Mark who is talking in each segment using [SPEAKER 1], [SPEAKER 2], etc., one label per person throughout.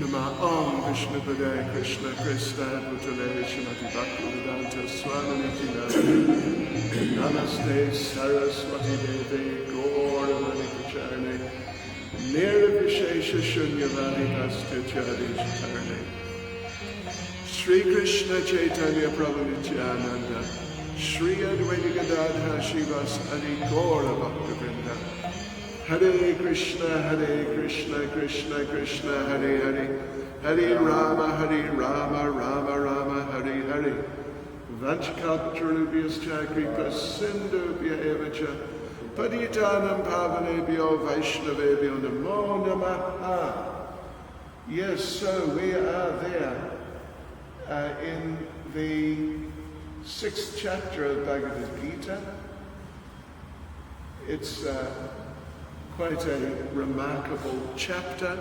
[SPEAKER 1] Nama Om Vishnu Padaya Krishna Krishna Bhutale Shrimati Bhakti Swami Namaste Saraswati Devi Gauravani Pacharne Nirvishesha Shunyavadi Bhastachari Chatarne Shri Krishna Chaitanya Prabhu Nityananda Shri Advaita Gadadhara Shivas Adi Gaura Bhakta Vrinda Hare Krishna, Krishna Krishna, Hare Hare, Hare Rama, Rama Rama, Hare Hare. Vanchakalpatarubhyascha kripa sindhubhya evacha Patitanam pavanebhyo Vaishnavebhyo namo namaha. Yes, so we are there in the 6th chapter of Bhagavad Gita. It's quite a remarkable chapter,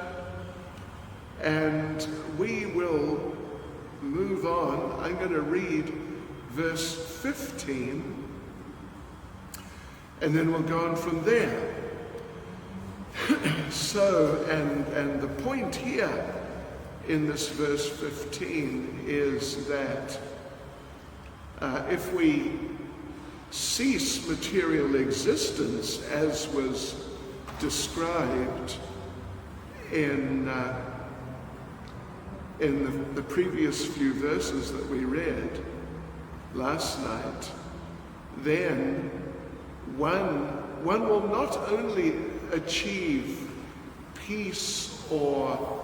[SPEAKER 1] and we will move on. I'm going to read verse 15, and then we'll go on from there. So, and the point here in this verse 15 is that if we cease material existence as was described in the previous few verses that we read last night, then one will not only achieve peace or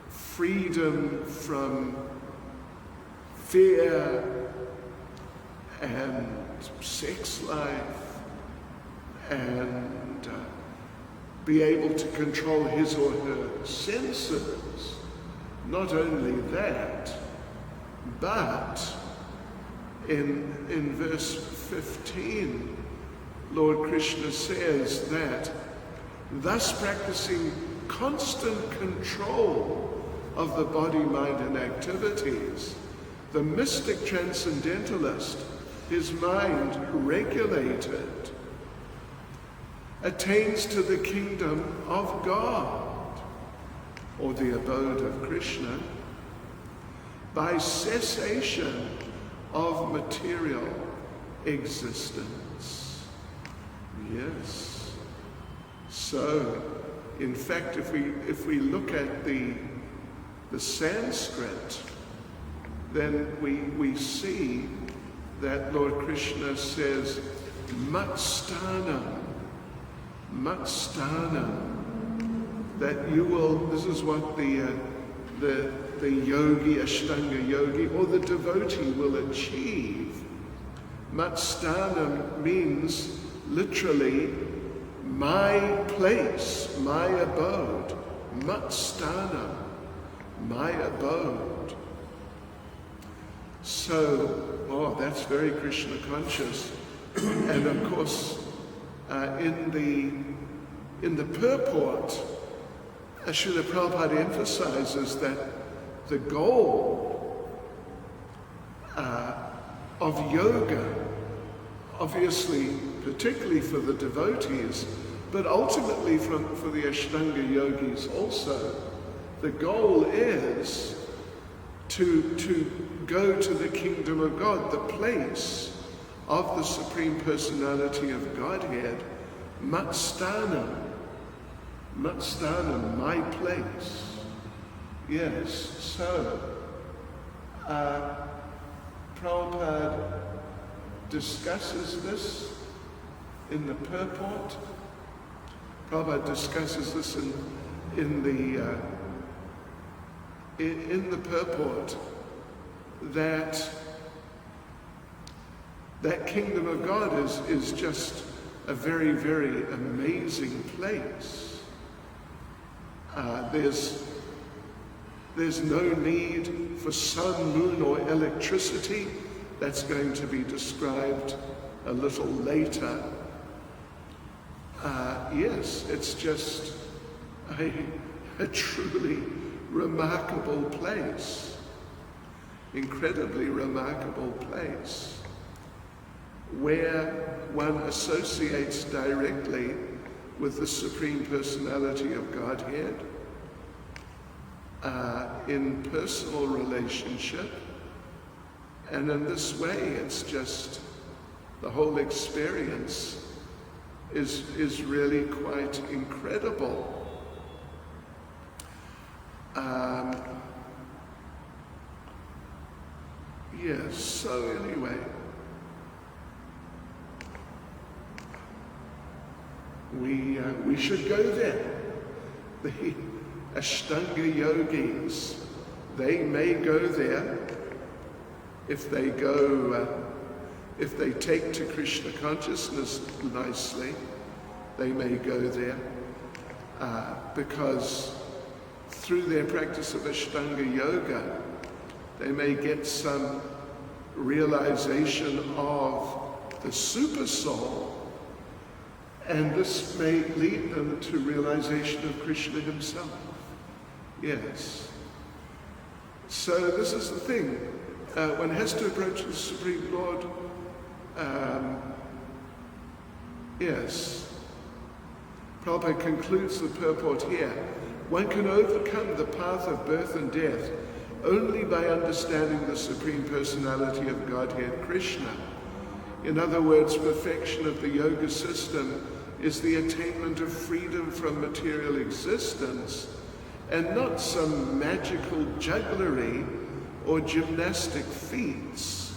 [SPEAKER 1] freedom from fear and sex life and be able to control his or her senses. Not only that, but in verse 15, Lord Krishna says that thus practicing constant control of the body, mind, and activities, the mystic transcendentalist, his mind regulated, attains to the kingdom of God, or the abode of Krishna, by cessation of material existence. Yes. So, in fact, if we look at the Sanskrit, then we see that Lord Krishna says, Matstanam, that you will, this is what the yogi, Ashtanga yogi, or the devotee will achieve. Matstanam means literally my place, my abode. Matstanam, my abode. So, that's very Krishna conscious. And of course, in the purport, Srila Prabhupada emphasizes that the goal of yoga, obviously, particularly for the devotees, but ultimately for the Ashtanga yogis also, the goal is to go to the kingdom of God, the place of the Supreme Personality of Godhead, Matstanam, my place. Yes, so Prabhupada discusses this in the purport. Prabhupada discusses this in the purport that kingdom of God is just a very, very amazing place. There's no need for sun, moon, or electricity. That's going to be described a little later. Yes, it's just a truly remarkable place. Incredibly remarkable place, where one associates directly with the Supreme Personality of Godhead, in personal relationship. And in this way, it's just the whole experience is really quite incredible. Yes, so anyway, we should go there. The Ashtanga yogis, they may go there if they take to Krishna consciousness nicely. They may go there because through their practice of Ashtanga yoga, they may get some realization of the super soul, and this may lead them to realization of Krishna himself. Yes. So this is the thing. One has to approach the Supreme Lord. Yes. Prabhupada concludes the purport here. One can overcome the path of birth and death only by understanding the Supreme Personality of Godhead, Krishna. In other words, perfection of the yoga system is the attainment of freedom from material existence, and not some magical jugglery or gymnastic feats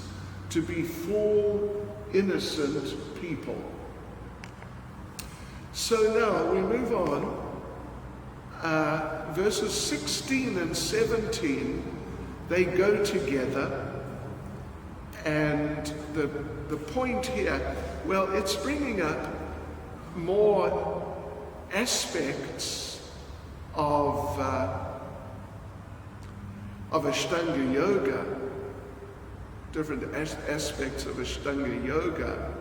[SPEAKER 1] to be full, innocent people. So now we move on. Verses 16 and 17, they go together, and the point here, well, it's bringing up more aspects of Ashtanga yoga, different aspects of Ashtanga yoga,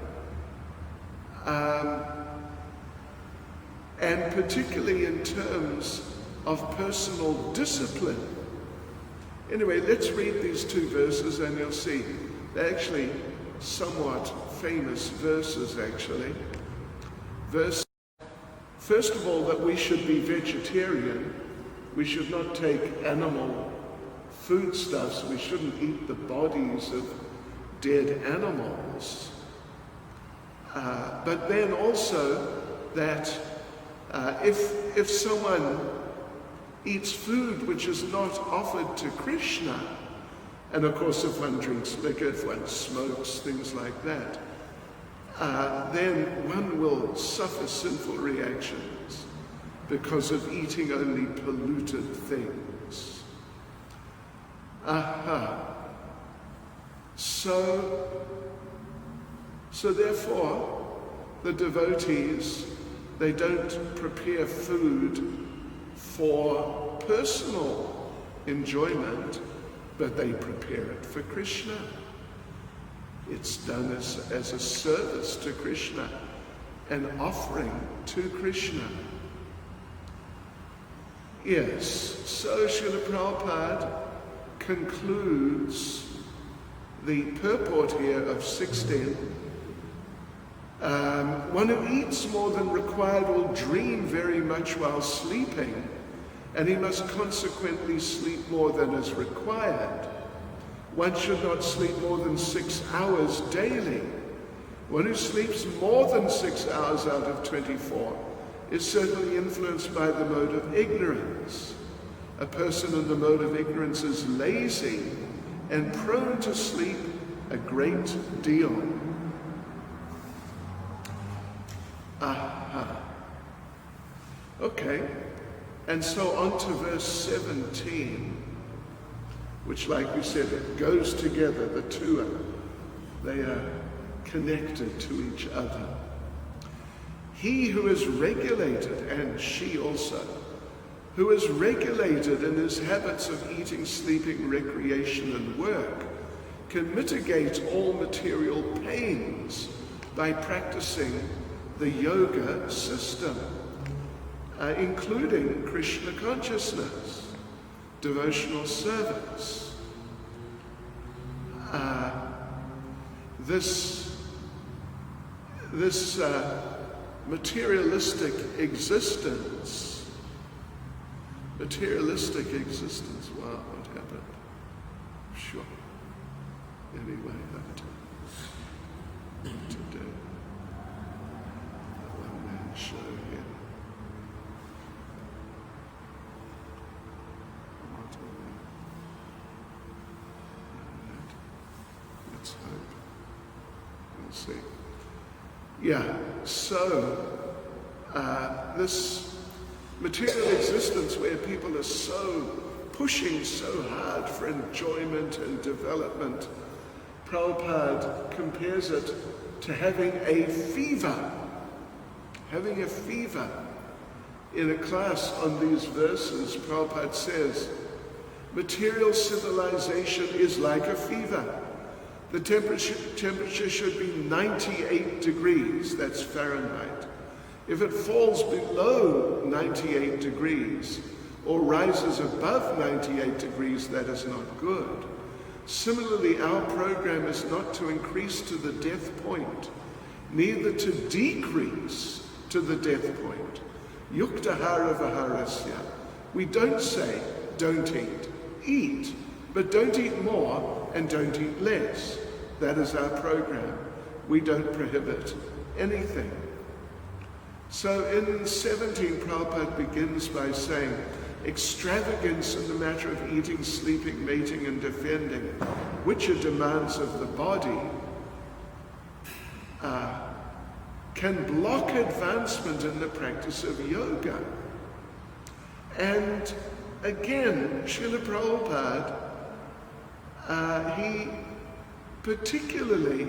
[SPEAKER 1] and particularly in terms of personal discipline. Anyway, let's read these two verses and you'll see. They're actually somewhat famous verses, actually. First of all, that we should be vegetarian. We should not take animal foodstuffs. We shouldn't eat the bodies of dead animals. But then also that if someone eats food which is not offered to Krishna, and of course if one drinks liquor, if one smokes, things like that, then one will suffer sinful reactions because of eating only polluted things. So therefore, the devotees, they don't prepare food for personal enjoyment, but they prepare it for Krishna. It's done as a service to Krishna, an offering to Krishna. Yes, so Srila Prabhupada concludes the purport here of 16. One who eats more than required will dream very much while sleeping, and he must consequently sleep more than is required. One should not sleep more than 6 hours daily. One who sleeps more than 6 hours out of 24 is certainly influenced by the mode of ignorance. A person in the mode of ignorance is lazy and prone to sleep a great deal. Okay, and so on to verse 17, which, like we said, it goes together. The two they are connected to each other. He who is regulated, and she also, who is regulated in his habits of eating, sleeping, recreation, and work, can mitigate all material pains by practicing the yoga system, including Krishna consciousness, devotional service. This materialistic existence Materialistic existence. Wow, what happened? Sure. Anyway, over to do a one-man show here. What are we? Alright. Let's hope. We'll see. Yeah, so this material existence where people are so pushing so hard for enjoyment and development, Prabhupada compares it to having a fever. Having a fever. In a class on these verses, Prabhupada says, material civilization is like a fever. The temperature should be 98 degrees, that's Fahrenheit. If it falls below 98 degrees or rises above 98 degrees, that is not good. Similarly, our program is not to increase to the death point, neither to decrease to the death point. Yuktahara vaharasya. We don't say, don't eat. Eat, but don't eat more and don't eat less. That is our program. We don't prohibit anything. So in 17, Prabhupada begins by saying, extravagance in the matter of eating, sleeping, mating, and defending, which are demands of the body, can block advancement in the practice of yoga. And again, Srila Prabhupada, he particularly,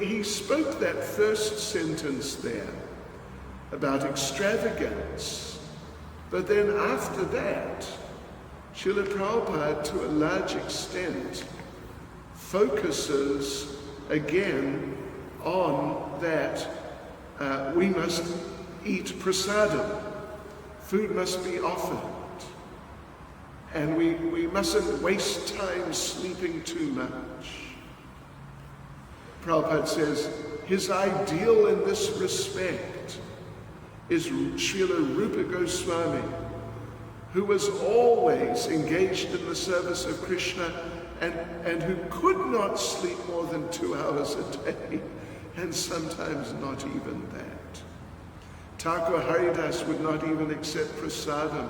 [SPEAKER 1] he spoke that first sentence there about extravagance, but then after that, Srila Prabhupada, to a large extent, focuses again on that we must eat prasadam. Food must be offered. And we mustn't waste time sleeping too much. Prabhupada says his ideal in this respect is Srila Rupa Goswami, who was always engaged in the service of Krishna and who could not sleep more than 2 hours a day, and sometimes not even that. Thakur Haridas would not even accept prasadam,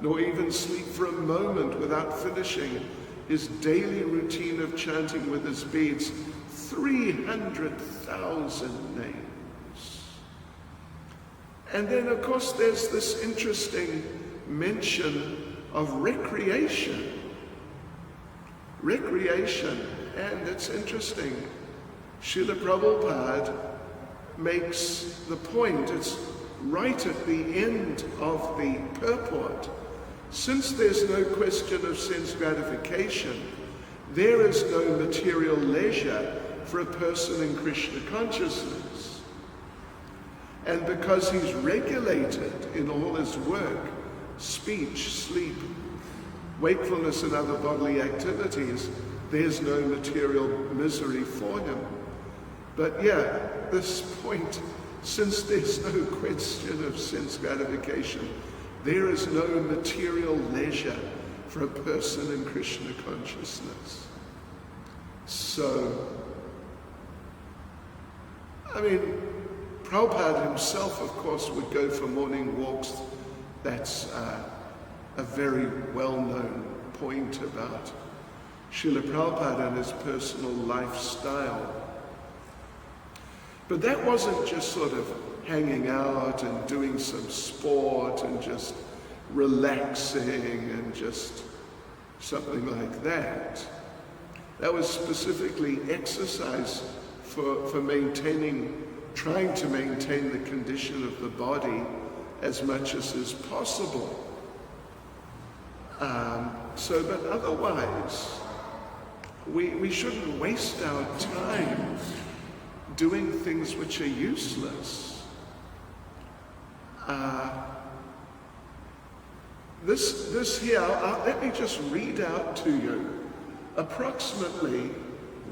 [SPEAKER 1] nor even sleep for a moment without finishing his daily routine of chanting with his beads 300,000 names. And then, of course, there's this interesting mention of recreation. Recreation, and it's interesting. Srila Prabhupada makes the point, it's right at the end of the purport. Since there's no question of sense gratification, there is no material leisure for a person in Krishna consciousness. And because he's regulated in all his work, speech, sleep, wakefulness, and other bodily activities, there's no material misery for him. But yeah, this point, since there's no question of sense gratification, there is no material leisure for a person in Krishna consciousness. So, I mean, Prabhupada himself, of course, would go for morning walks. That's a very well-known point about Srila Prabhupada and his personal lifestyle. But that wasn't just sort of hanging out and doing some sport and just relaxing and just something like that. That was specifically exercise for maintaining, trying to maintain the condition of the body as much as is possible. But otherwise, we shouldn't waste our time doing things which are useless. This here, let me just read out to you approximately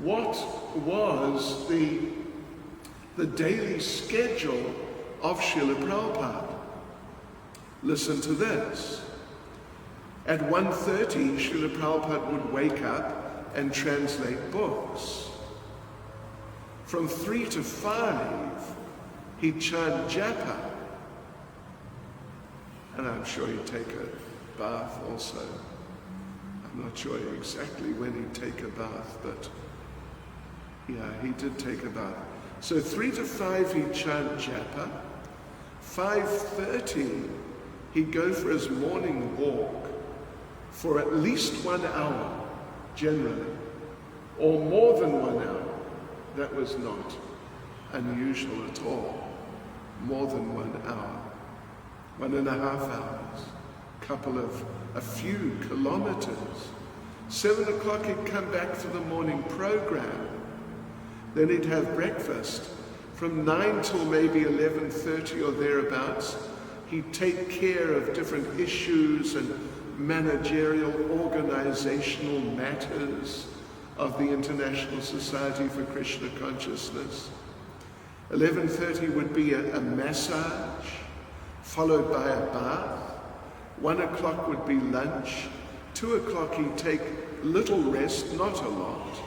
[SPEAKER 1] what was the daily schedule of Srila Prabhupada. Listen to this. At 1:30, Srila Prabhupada would wake up and translate books. From 3 to 5, he'd chant japa. And I'm sure he'd take a bath also. I'm not sure exactly when he'd take a bath, but yeah, he did take a bath. So 3 to 5, he'd chant japa. 5:30, he'd go for his morning walk for at least 1 hour, generally, or more than 1 hour. That was not unusual at all. More than 1 hour, 1.5 hours, a few kilometers. 7 o'clock he'd come back for the morning program. Then he'd have breakfast. From 9 till maybe 11:30 or thereabouts, he'd take care of different issues and managerial, organizational matters of the International Society for Krishna Consciousness. 11:30 would be a massage, followed by a bath. 1 o'clock would be lunch. 2 o'clock he'd take little rest, not a lot.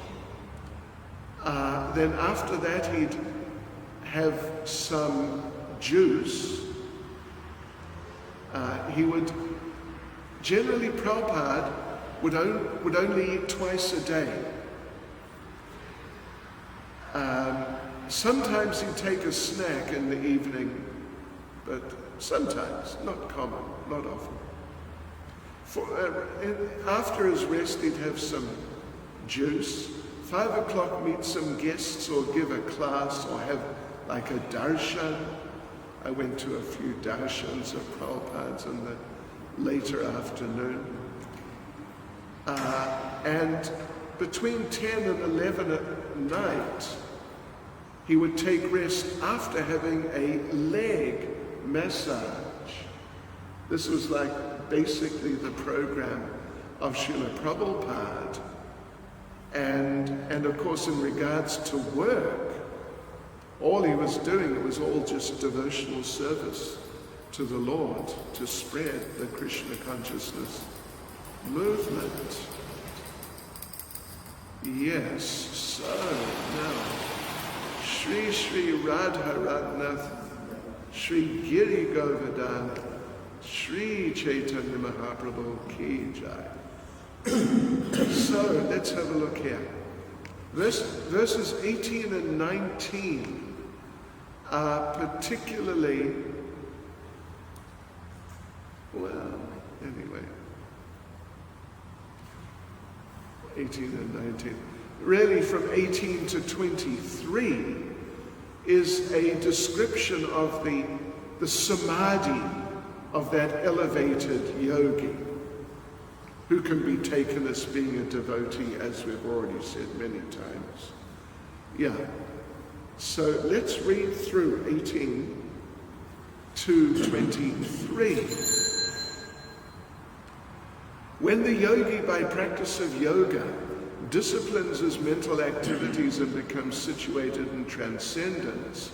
[SPEAKER 1] Then after that he'd have some juice. He would, generally Prabhupada would only eat twice a day. Sometimes he'd take a snack in the evening, but sometimes, not common, not often. After his rest, he'd have some juice. 5 o'clock, meet some guests or give a class or have like a darshan. I went to a few darshans of Prabhupada's in the later afternoon. And between 10 and 11 at night, he would take rest after having a leg massage. This was like basically the program of Srila Prabhupada. And of course, in regards to work, all he was doing, it was all just devotional service to the Lord, to spread the Krishna consciousness movement. Yes, so now, Shri Shri Radha Radhanath, Shri Giri Govardhana, Shri Caitanya Mahaprabhu Ki Jai. So let's have a look here. Verses 18 and 19 are particularly, well, anyway, 18 and 19. Really from 18 to 23 is a description of the samadhi of that elevated yogi who can be taken as being a devotee, as we've already said many times. Yeah. So let's read through 18 to 23. When the yogi, by practice of yoga, disciplines his mental activities and becomes situated in transcendence,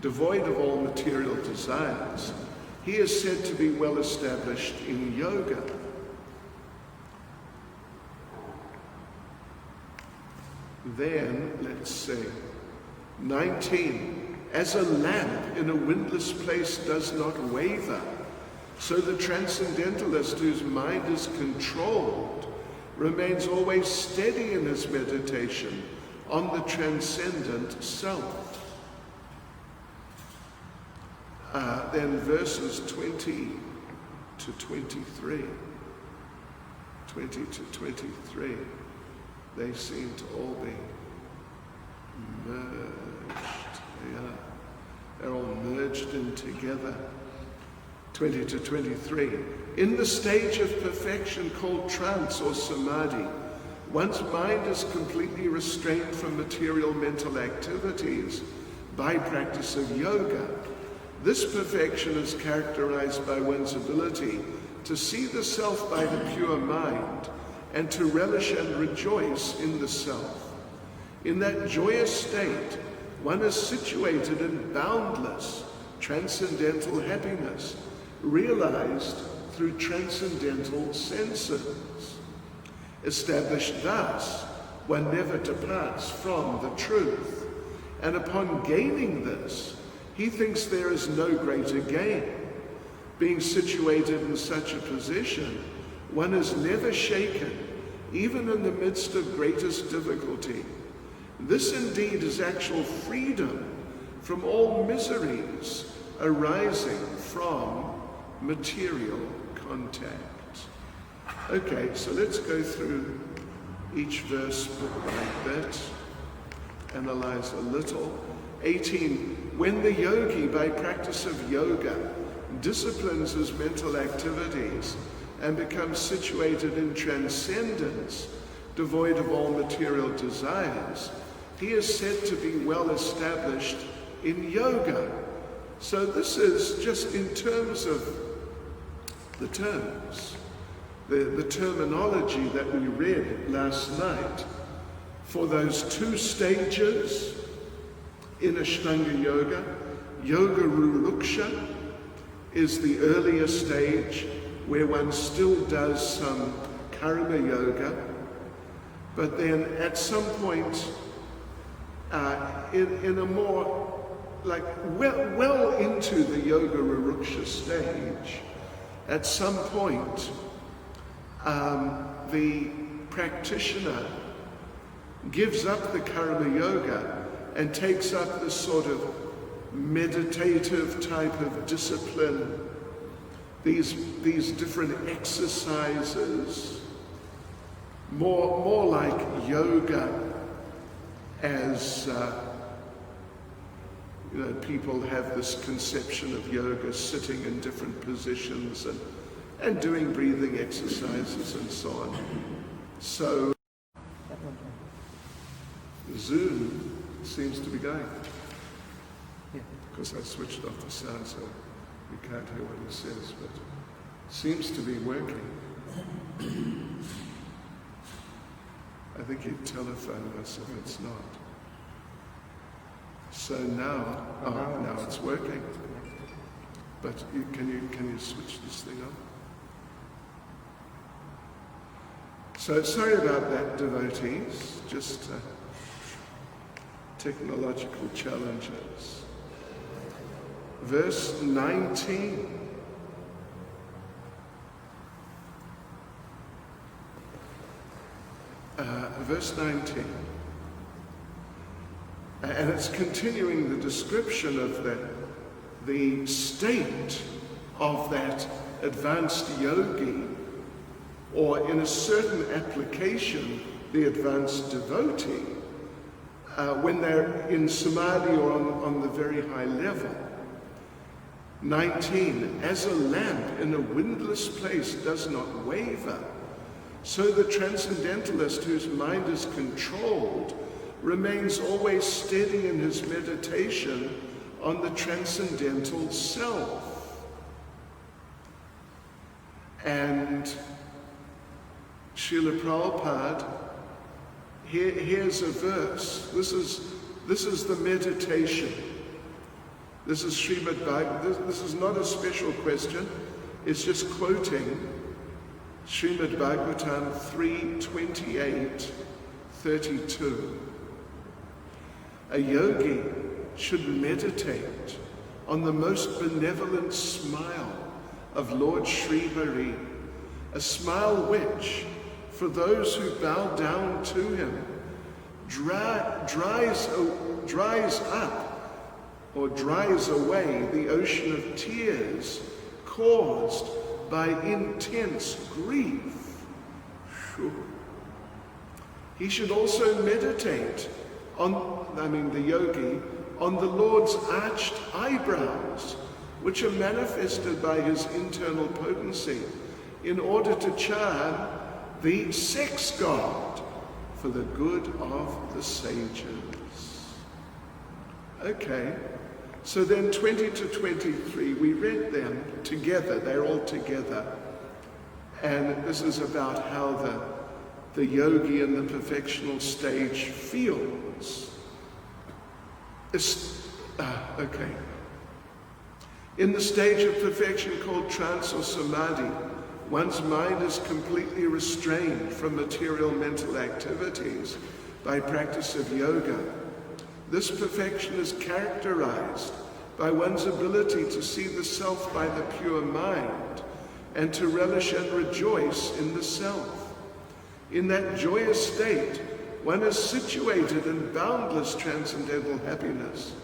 [SPEAKER 1] devoid of all material desires, he is said to be well established in yoga. Then, let's say, 19. As a lamp in a windless place does not waver, so the transcendentalist whose mind is controlled remains always steady in his meditation on the transcendent self. Then verses 20 to 23. 20 to 23. They seem to all be merged. They're all merged in together. 20 to 23. In the stage of perfection called trance or samadhi, one's mind is completely restrained from material mental activities by practice of yoga. This perfection is characterized by one's ability to see the self by the pure mind and to relish and rejoice in the self. In that joyous state, one is situated in boundless, transcendental happiness, realized through transcendental senses. Established thus, one never departs from the truth, and upon gaining this, he thinks there is no greater gain. Being situated in such a position, one is never shaken, even in the midst of greatest difficulty. This indeed is actual freedom from all miseries arising from material contact. Okay, so let's go through each verse bit by bit, analyze a little. 18, when the yogi, by practice of yoga, disciplines his mental activities and becomes situated in transcendence, devoid of all material desires, he is said to be well established in yoga. So this is just in terms of the terms, the terminology that we read last night for those two stages in Ashtanga Yoga. Yoga Ruruksha is the earlier stage where one still does some karma yoga, but then at some point in a more well into the Yoga Ruruksha stage, at some point the practitioner gives up the karma yoga and takes up this sort of meditative type of discipline, these different exercises, more like yoga as people have this conception of yoga sitting in different positions and doing breathing exercises and so on. So Zoom seems to be going. Because I switched off the sound so we can't hear what he says, but seems to be working. I think he'd telephone us if it's not. So now, now it's working. But can you switch this thing on? So sorry about that, devotees. Just technological challenges. Verse 19. Verse 19. And it's continuing the description of the state of that advanced yogi, or in a certain application, the advanced devotee, when they're in samadhi or on the very high level. 19, as a lamp in a windless place does not waver, so the transcendentalist whose mind is controlled remains always steady in his meditation on the transcendental self. And Srila Prabhupada, here's a verse. This is the meditation. This is Srimad Bhagavad. This is not a special question. It's just quoting Srimad Bhagavatam 3:28-32. A yogi should meditate on the most benevolent smile of Lord Sri Hari, a smile which, for those who bow down to him, dries away the ocean of tears caused by intense grief. He should also meditate the yogi, on the Lord's arched eyebrows, which are manifested by his internal potency, in order to charm the sex god for the good of the sages. Okay, so then 20 to 23, we read them together, they're all together. And this is about how the yogi in the perfectional stage feels. Okay. In the stage of perfection called trance or samadhi, one's mind is completely restrained from material mental activities by practice of yoga. This perfection is characterized by one's ability to see the self by the pure mind and to relish and rejoice in the self. In that joyous state, one is situated in boundless transcendental happiness,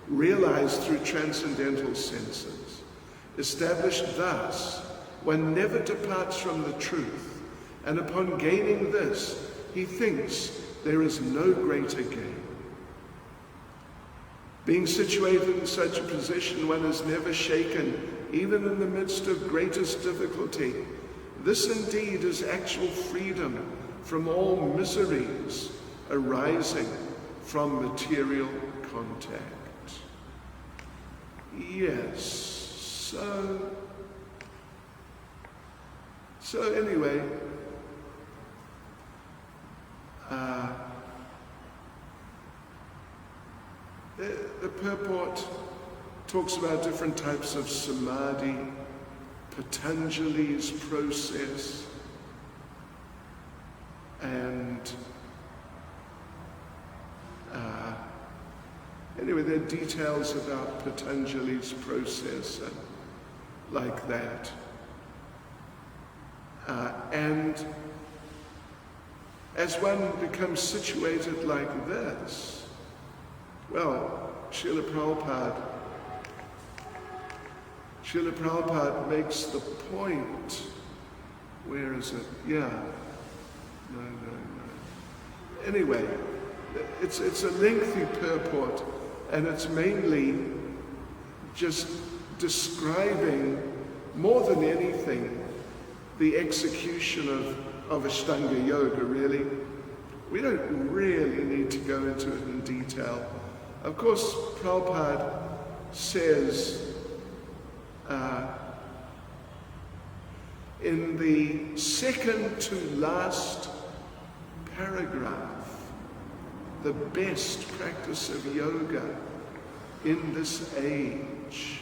[SPEAKER 1] realized through transcendental senses. Established thus, one never departs from the truth, and upon gaining this, he thinks there is no greater gain. Being situated in such a position, one is never shaken, even in the midst of greatest difficulty. This indeed is actual freedom from all miseries arising from material contact. Yes, so anyway, the purport talks about different types of samadhi, Patanjali's process, and anyway, there are details about Patanjali's process and like that. And as one becomes situated like this, well, Srila Prabhupada makes the point. Where is it? Yeah. No. Anyway, it's a lengthy purport, and it's mainly just describing, more than anything, the execution of Ashtanga Yoga, really. We don't really need to go into it in detail. Of course, Prabhupada says in the second to last paragraph, the best practice of yoga in this age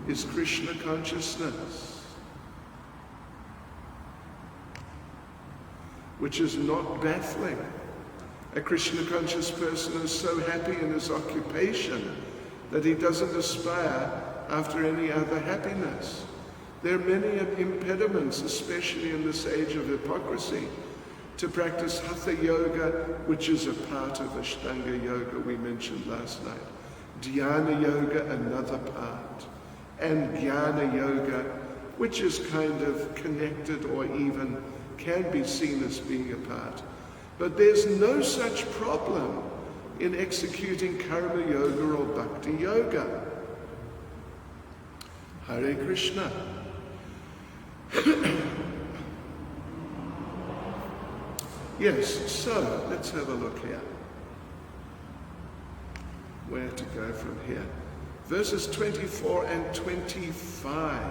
[SPEAKER 1] is Krishna consciousness, which is not baffling. A Krishna conscious person is so happy in his occupation that he doesn't aspire after any other happiness. There are many impediments, especially in this age of hypocrisy, to practice Hatha Yoga, which is a part of Ashtanga Yoga we mentioned last night. Dhyana Yoga, another part. And Jnana Yoga, which is kind of connected or even can be seen as being a part. But there's no such problem in executing Karma Yoga or Bhakti Yoga. Hare Krishna. Yes, so let's have a look here. Where to go from here? Verses 24 and 25.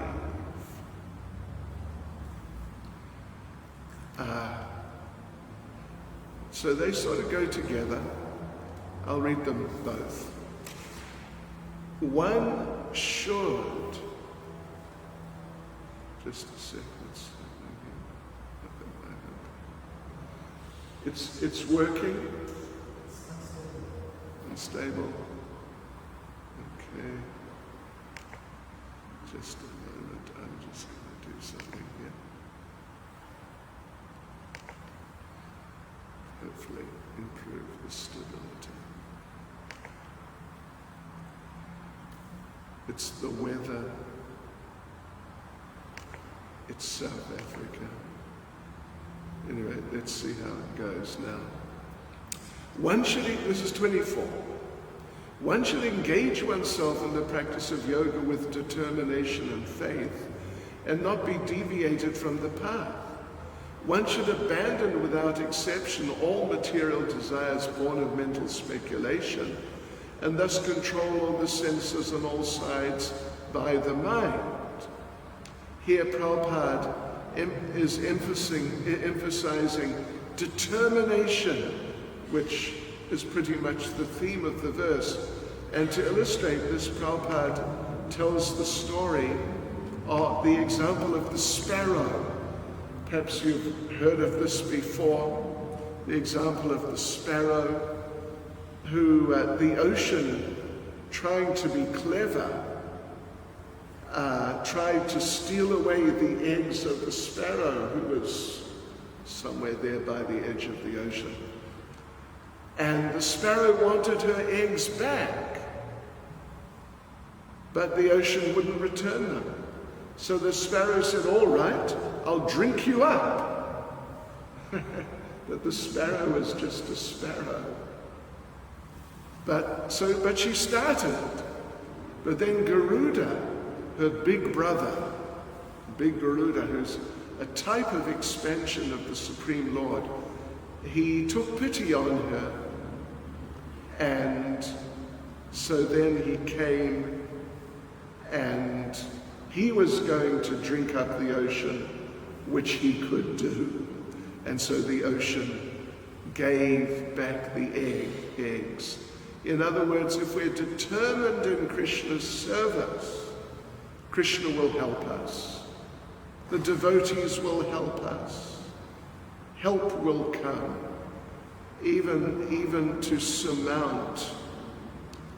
[SPEAKER 1] So they sort of go together. I'll read them both. One should, just a second. It's working. Unstable. Okay. Just a moment. I'm just going to do something here. Hopefully improve the stability. It's the weather. It's South Africa. Anyway, let's see how it goes now. This is 24. One should engage oneself in the practice of yoga with determination and faith, and not be deviated from the path. One should abandon without exception all material desires born of mental speculation, and thus control all the senses on all sides by the mind. Here Prabhupada is emphasizing determination, which is pretty much the theme of the verse, And to illustrate this, Prabhupada tells the story of the example of the sparrow. Perhaps you've heard of this before. The example of the sparrow who, the ocean, trying to be clever, tried to steal away the eggs of the sparrow who was somewhere there by the edge of the ocean. And the sparrow wanted her eggs back, but the ocean wouldn't return them. So the sparrow said, "All right, I'll drink you up." But the sparrow was just a sparrow. But she started. But then Garuda, her big brother, big Garuda, who's a type of expansion of the Supreme Lord, he took pity on her. And so then he came and he was going to drink up the ocean, which he could do. And so the ocean gave back the eggs. In other words, if we're determined in Krishna's service, Krishna will help us. The devotees will help us. Help will come, even to surmount.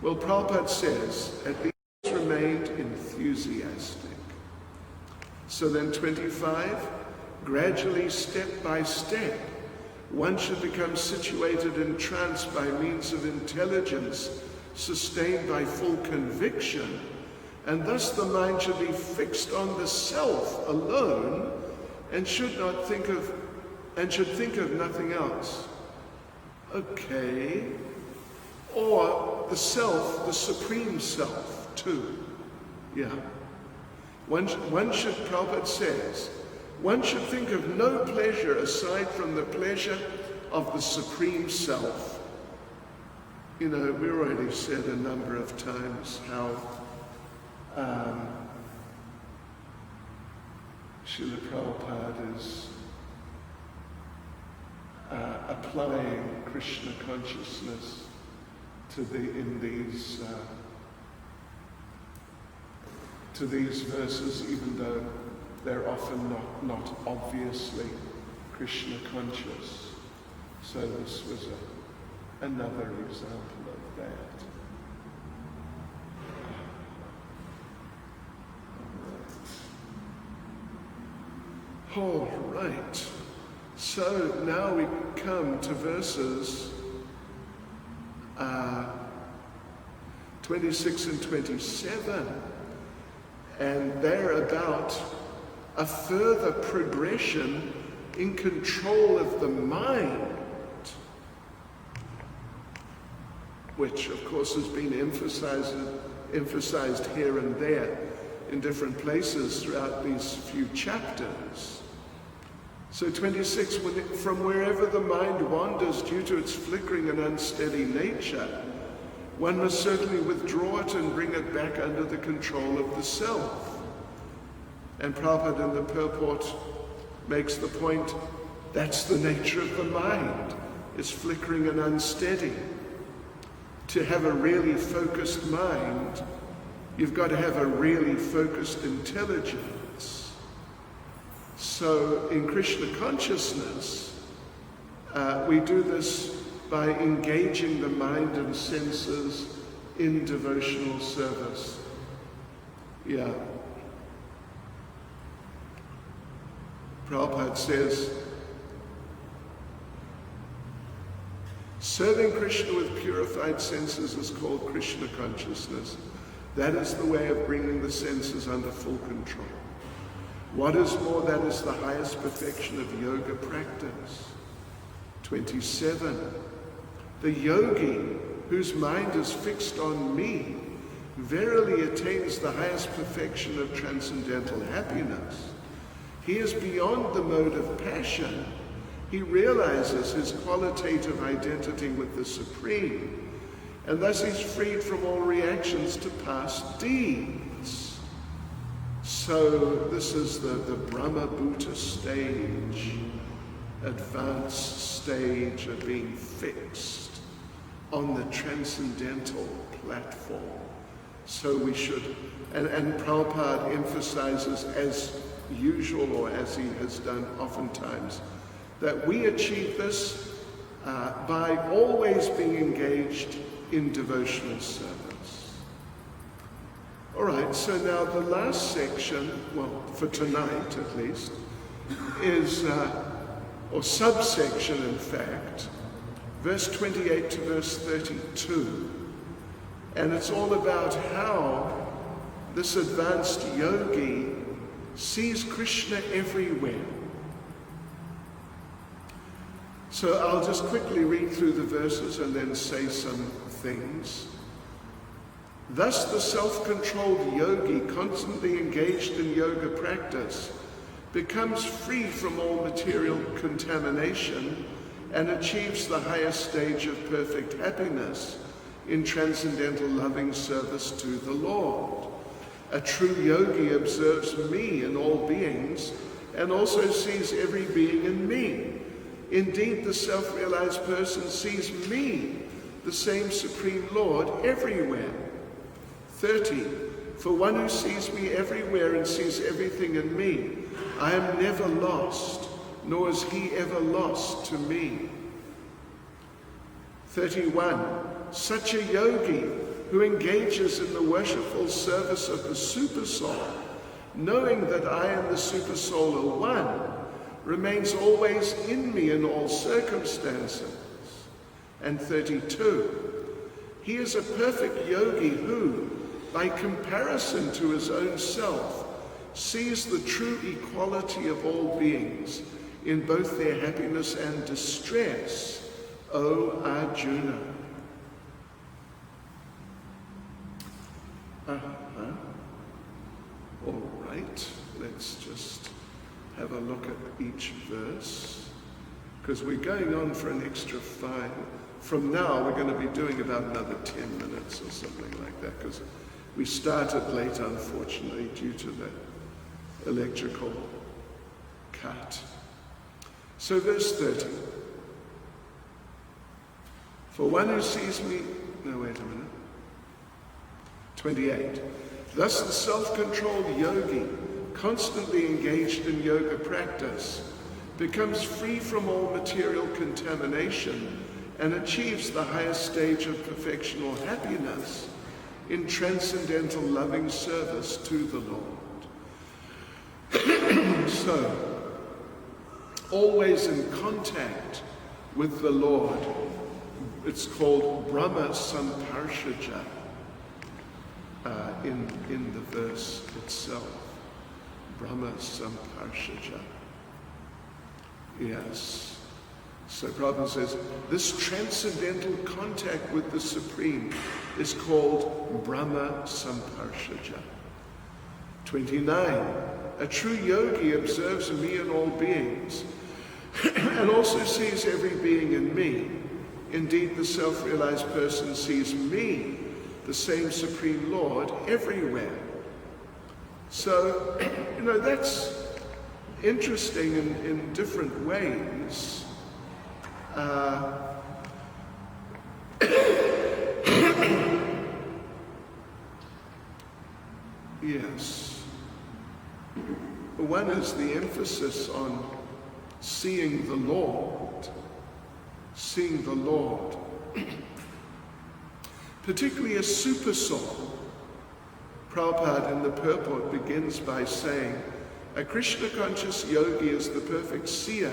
[SPEAKER 1] Well, Prabhupada says, at least remained enthusiastic. So then 25, gradually, step by step, one should become situated in trance by means of intelligence, sustained by full conviction, and thus the mind should be fixed on the self alone, and should think of nothing else. Okay. Or the self, the supreme self, too. Yeah. One should, Prabhupada says, one should think of no pleasure aside from the pleasure of the Supreme Self. You know, we already said a number of times how Srila Prabhupada is applying Krishna consciousness in these verses, even though they're often not obviously Krishna conscious. So this was another example of that. All right. So now we come to verses 26 and 27, and they're about a further progression in control of the mind, which of course has been emphasized here and there in different places throughout these few chapters. So 26, from wherever the mind wanders due to its flickering and unsteady nature, one must certainly withdraw it and bring it back under the control of the self. And Prabhupada in the purport makes the point, that's the nature of the mind. It's flickering and unsteady. To have a really focused mind, you've got to have a really focused intelligence. So in Krishna consciousness, we do this by engaging the mind and senses in devotional service. Yeah. Prabhupada says, serving Krishna with purified senses is called Krishna consciousness. That is the way of bringing the senses under full control. What is more, that is the highest perfection of yoga practice. 27. The yogi, whose mind is fixed on me, verily attains the highest perfection of transcendental happiness. He is beyond the mode of passion. He realizes his qualitative identity with the Supreme, and thus he's freed from all reactions to past deeds. So this is the Brahma Bhuta stage, advanced stage of being fixed on the transcendental platform. So we should, and Prabhupada emphasizes, as usual, or as he has done oftentimes, that we achieve this by always being engaged in devotional service. All right, so now the last section, well, for tonight at least, is, or subsection in fact, verse 28 to verse 32. And it's all about how this advanced yogi sees Krishna everywhere. So I'll just quickly read through the verses and then say some things. Thus the self-controlled yogi, constantly engaged in yoga practice, becomes free from all material contamination and achieves the highest stage of perfect happiness in transcendental loving service to the Lord. A true yogi observes me in all beings and also sees every being in me. Indeed, the self-realized person sees me, the same Supreme Lord, everywhere. 30. For one who sees me everywhere and sees everything in me, I am never lost, nor is he ever lost to me. 31. Such a yogi who engages in the worshipful service of the Supersoul, knowing that I and the Supersoul are one, remains always in me in all circumstances. And 32. He is a perfect yogi who, by comparison to his own self, sees the true equality of all beings in both their happiness and distress, O Arjuna. All right, let's just have a look at each verse, because we're going on for an extra 5. From now, we're going to be doing about another 10 minutes or something like that, because we started late, unfortunately, due to the electrical cut. So verse 30. For one who sees me... No, wait a minute. 28. Thus the self-controlled yogi, constantly engaged in yoga practice, becomes free from all material contamination and achieves the highest stage of perfection or happiness in transcendental loving service to the Lord. So, always in contact with the Lord. It's called Brahma Samparshaja in the verse itself. Brahma Samparshaja. Yes. So Prabhupada says, this transcendental contact with the Supreme is called Brahma Samparshaja. 29. A true yogi observes me in all beings and also sees every being in me. Indeed, the self-realized person sees me, the same Supreme Lord, everywhere. So, that's interesting in different ways. Yes. One is the emphasis on seeing the Lord. Seeing the Lord. Particularly a super soul. Prabhupada in the purport begins by saying, a Krishna-conscious yogi is the perfect seer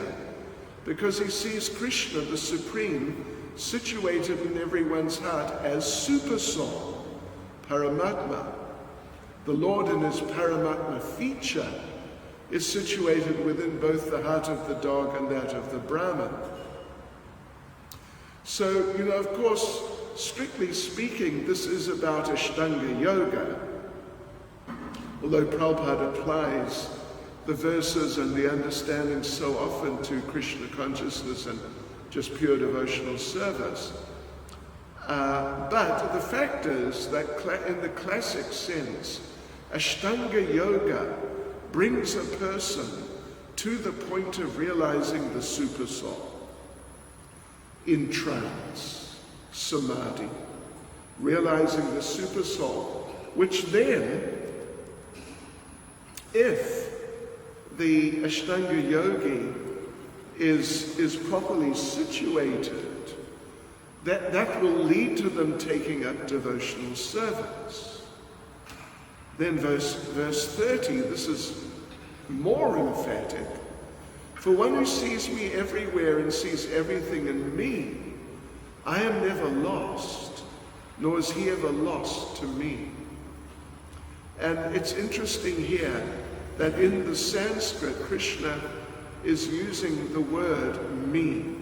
[SPEAKER 1] because he sees Krishna, the Supreme, situated in everyone's heart as super soul, Paramatma. The Lord in his Paramatma feature is situated within both the heart of the dog and that of the Brahman. So, of course, strictly speaking, this is about Ashtanga Yoga. Although Prabhupada applies the verses and the understanding so often to Krishna consciousness and just pure devotional service. But the fact is that in the classic sense, Ashtanga Yoga brings a person to the point of realizing the super soul in trance. samadhi, realizing the supersoul, which then, if the Ashtanga yogi is properly situated, that will lead to them taking up devotional service. Then verse 30, this is more emphatic. For one who sees me everywhere and sees everything in me, I am never lost, nor is he ever lost to me. And it's interesting here that in the Sanskrit, Krishna is using the word me.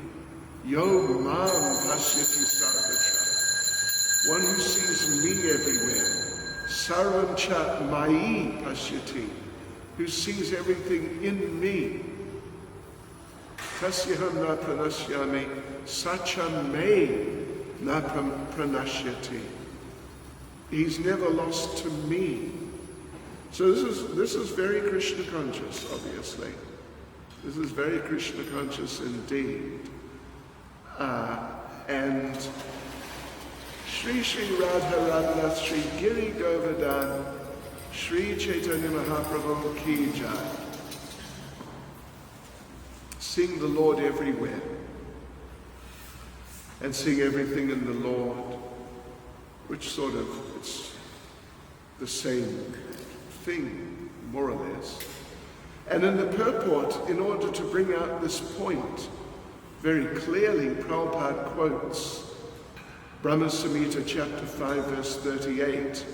[SPEAKER 1] Yo mam pasyati sarvatra. One who sees me everywhere. Sarvam cha mai pasyati. Who sees everything in me. Tasyaham na pranashyami sacha me na pranashyati. He's never lost to me. So this is very Krishna conscious, obviously. This is very Krishna conscious indeed. And Shri Shri Radha Radhanath Shri Giri Govardhan Shri Caitanya Mahaprabhu Ki Jai. Sing the Lord everywhere. And sing everything in the Lord, which sort of, it's the same thing, more or less. And in the purport, in order to bring out this point very clearly, Prabhupada quotes Brahma Samhita chapter 5 verse 38,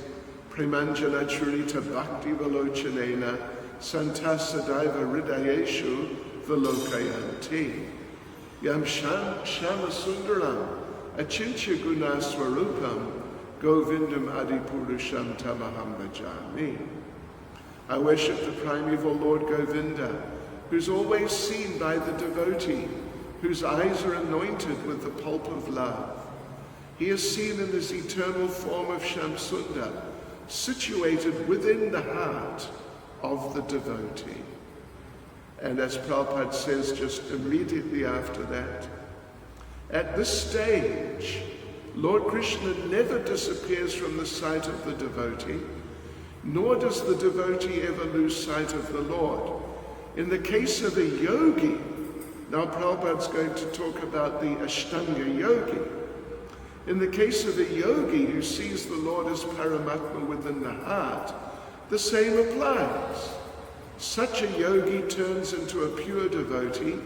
[SPEAKER 1] Premanjana Churita Bhakti Valochanena Santa Sadaiva Hridayeshu Valokayanti Yam Shama Sundaram Achintya Guna Swarupam Govindam Adipurusham Tamaham Bhajami. I worship the primeval Lord Govinda, who's always seen by the devotee, whose eyes are anointed with the pulp of love. He is seen in his eternal form of Shamsunda, situated within the heart of the devotee. And as Prabhupada says just immediately after that, at this stage, Lord Krishna never disappears from the sight of the devotee, nor does the devotee ever lose sight of the Lord. In the case of a yogi, now Prabhupada's going to talk about the Ashtanga yogi. In the case of a yogi who sees the Lord as Paramatma within the heart, the same applies. Such a yogi turns into a pure devotee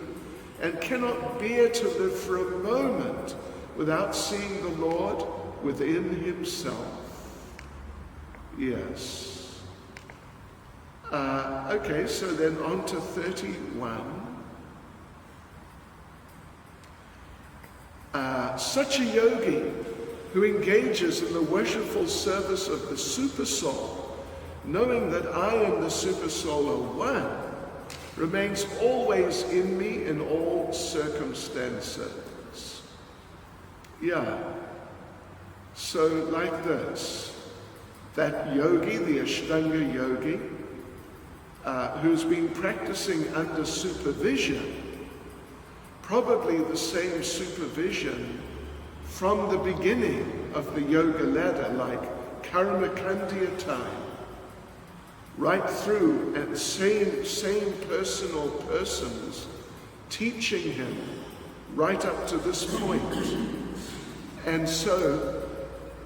[SPEAKER 1] and cannot bear to live for a moment without seeing the Lord within himself. Yes. Okay, so then on to 31. Such a yogi who engages in the worshipful service of the Supersoul, knowing that I and the Supersoul are one, remains always in me in all circumstances. Yeah. So like this, that yogi, the Ashtanga yogi, who's been practicing under supervision, probably the same supervision from the beginning of the yoga ladder, like Karmakandya time, right through, and same person or persons teaching him right up to this point. And so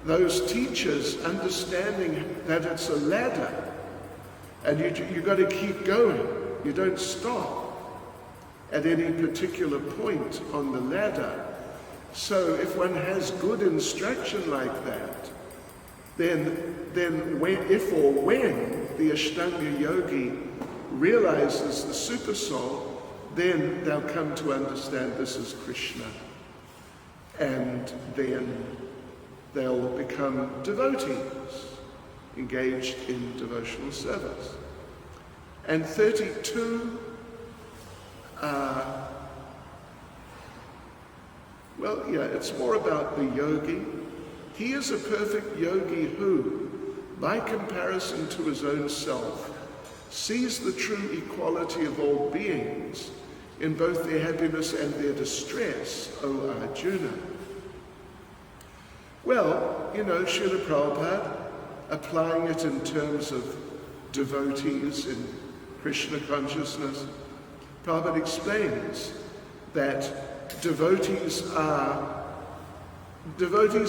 [SPEAKER 1] those teachers understanding that it's a ladder, and you got to keep going. You don't stop at any particular point on the ladder. So if one has good instruction like that, then if or when the Ashtanga yogi realizes the Supersoul, then they'll come to understand this is Krishna. And then they'll become devotees, engaged in devotional service. And 32, it's more about the yogi. He is a perfect yogi who, by comparison to his own self, sees the true equality of all beings in both their happiness and their distress, O Arjuna. Well, Srila Prabhupada, applying it in terms of devotees in Krishna consciousness, Prabhupada explains that devotees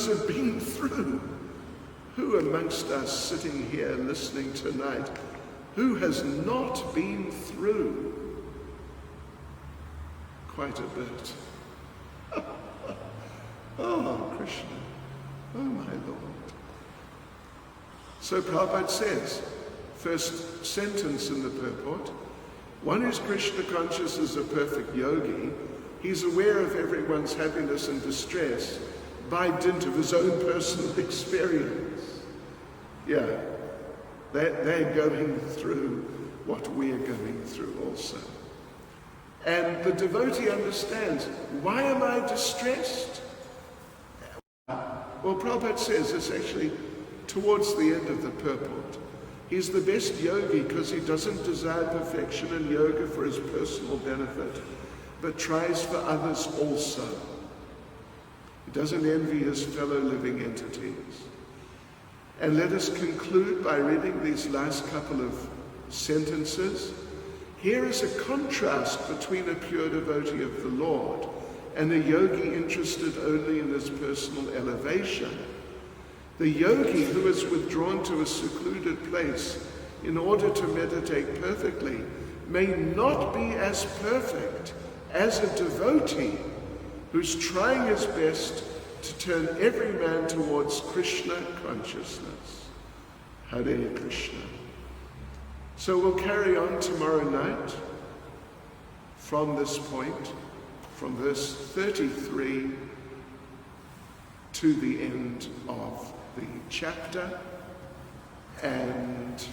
[SPEAKER 1] have been through. Who amongst us sitting here listening tonight, who has not been through quite a bit? Oh, Krishna, oh my Lord. So Prabhupada says, first sentence in the purport, one who's Krishna conscious is a perfect yogi. He's aware of everyone's happiness and distress by dint of his own personal experience. Yeah, they're going through what we're going through also. And the devotee understands, why am I distressed? Well, Prabhupada says it's actually towards the end of the purport. He's the best yogi because he doesn't desire perfection in yoga for his personal benefit, but tries for others also. He doesn't envy his fellow living entities. And let us conclude by reading these last couple of sentences. Here is a contrast between a pure devotee of the Lord and a yogi interested only in his personal elevation. The yogi who is withdrawn to a secluded place in order to meditate perfectly may not be as perfect as a devotee who's trying his best to turn every man towards Krishna consciousness. Hare Krishna. So we'll carry on tomorrow night from this point, from verse 33 to the end of the chapter, and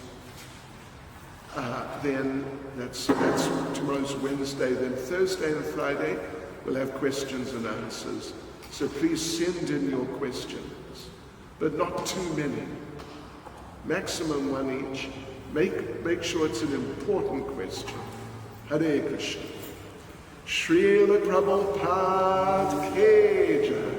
[SPEAKER 1] then that's tomorrow's Wednesday. Then Thursday and Friday we'll have questions and answers. So please send in your questions, but not too many. Maximum one each. Make sure it's an important question. Hare Krishna. Srila Prabhupada Ki Jai.